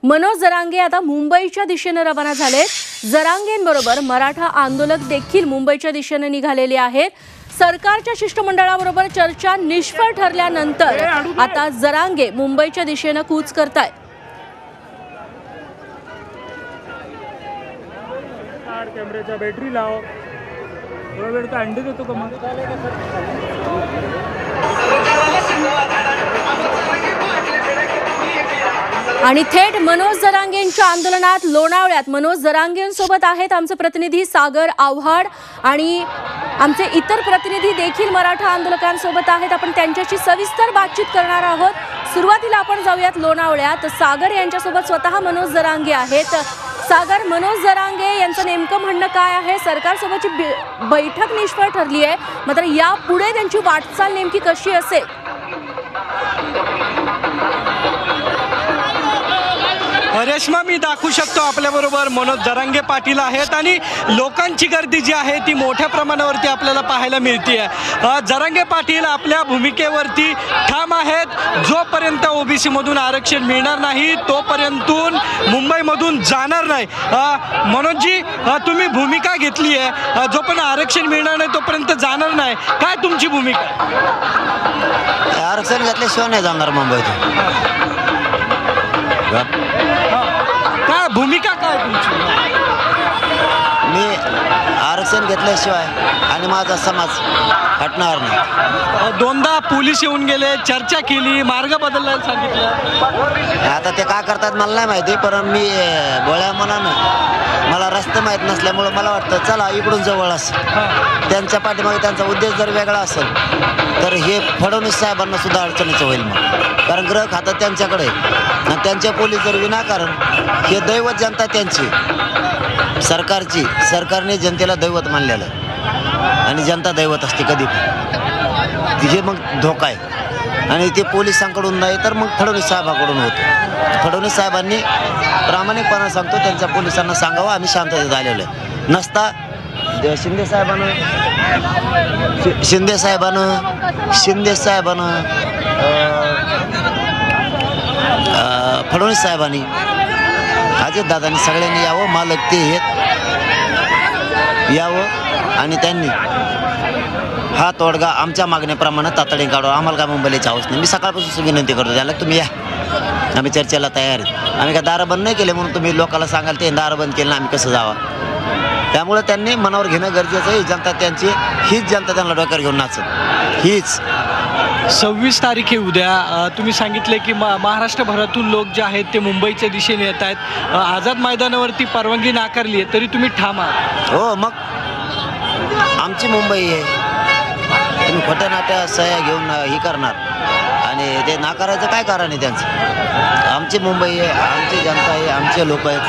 मनोज जरांगे आता मुंबईच्या दिशेने रवाना झालेत। जरांगेंबरोबर मराठा आंदोलक देखील मुंबईच्या दिशेने निघालेले आहेत। सरकारच्या शिष्टमंडळाबरोबर चर्चा निष्फळ ठरल्यानंतर आता जरांगे मुंबईच्या दिशेने कूच करतायत। कॅमेऱ्याचा बॅटरी लाव, थोडा वेळ का अंडे देतो का मग? आणि थेट मनोज जरांगेंच्या आंदोलनात लोणावळ्यात मनोज जरांगेंसोबत आहेत आमचे प्रतिनिधी सागर आव्हाड आणि आमचे इतर प्रतिनिधी देखील मराठा आंदोलकांसोबत आहेत। आपण त्यांच्याशी सविस्तर बातचीत करणार आहोत। सुरुवातीला आपण जाऊयात लोणावळ्यात। सागर यांच्यासोबत स्वतः मनोज जरांगे आहेत। सागर, मनोज जरांगे यांचं नेमकं म्हणणं काय आहे? सरकारसोबतची बैठक निष्फळ ठरली आहे, मात्र यापुढे त्यांची वाटचाल नेमकी कशी असेल? रेश्मा, मी दाखवू शकतो आपल्याबरोबर मनोज जरांगे पाटील आहेत आणि लोकांची गर्दी जी आहे ती मोठ्या प्रमाणावरती आपल्याला पाहायला मिळते। जरांगे पाटील आपल्या भूमिकेवरती ठाम आहेत। जोपर्यंत ओबीसी मधून आरक्षण मिळणार नाही तोपर्यंत मुंबईमधून जाणार नाही। मनोजजी, तुम्ही भूमिका घेतली आहे, जोपर्यंत आरक्षण मिळणार नाही तोपर्यंत जाणार नाही, काय तुमची भूमिका? आरक्षण घेतल्याशिवाय नाही जाणार मुंबईत। काय भूमिका काय तुमची? मी आरक्षण घेतल्याशिवाय आणि माझा समाज हटणार नाही। दोनदा पोलीस येऊन गेले, चर्चा केली, मार्ग बदलायला सांगितलं। आता ते काय करतात मला नाही माहिती, पण मी गोळ्या मनानं मला रस्ते माहीत नसल्यामुळं मला वाटतं चला इकडून जवळ असं। त्यांच्या पाठीमागे त्यांचा उद्देश जर वेगळा असेल तर हे फडणवीस साहेबांना सुद्धा अडचणीचं होईल मग, कारण ग्रह खातं त्यांच्याकडे आणि त्यांचे पोलीस जर विनाकारण हे दैवत जनता त्यांची सरकारची, सरकारने जनतेला दैवत मानलेलं आणि जनता दैवत असते कधी पण, हे मग धोका आहे। आणि ते पोलिसांकडून नाही तर मग फडणवीस साहेबांकडून होतं। फडणवीस साहेबांनी प्रामाणिकपणा सांगतो त्यांच्या पोलिसांना सांगावं आम्ही शांततेत आलेलो आहे। नसता शिंदे साहेबानं फडणवीस साहेबांनी, अजितदादांनी सगळ्यांनी यावं, मालक ते यावं आणि त्यांनी हा तोडगा आमच्या मागण्याप्रमाणे तातडीने काढावा। आम्हाला काय मुंबईला हौस नाही। मी सकाळपासून विनंती करतो त्याला, तुम्ही या, आम्ही चर्चेला तयार आहेत। आम्ही काय दारं बंद नाही केले म्हणून तुम्ही लोकांना सांगाल ते दारं बंद केलं आम्ही कसं जावं। त्यामुळे त्यांनी मनावर घेणं गरजेचं आहे। जनता त्यांची, हीच जनता त्यांना डोक्यावर घेऊन नाचत, हीच। 26 तारीख आहे उद्या। तुम्ही सांगितले की महाराष्ट्रभरातून लोक जे आहेत ते मुंबईच्या दिशेने येत आहेत। आझाद मैदानावरती परवानगी नाकारली आहे तरी तुम्ही ठाम आहात? हो, मग आमची मुंबई आहे। तुम्ही खोट्या नाट्या सह्या घेऊन ही करणार आणि ते नाकारायचं काय कारण आहे त्यांचं? आमची मुंबई आहे, आमची जनता आहे, आमचे लोक आहेत।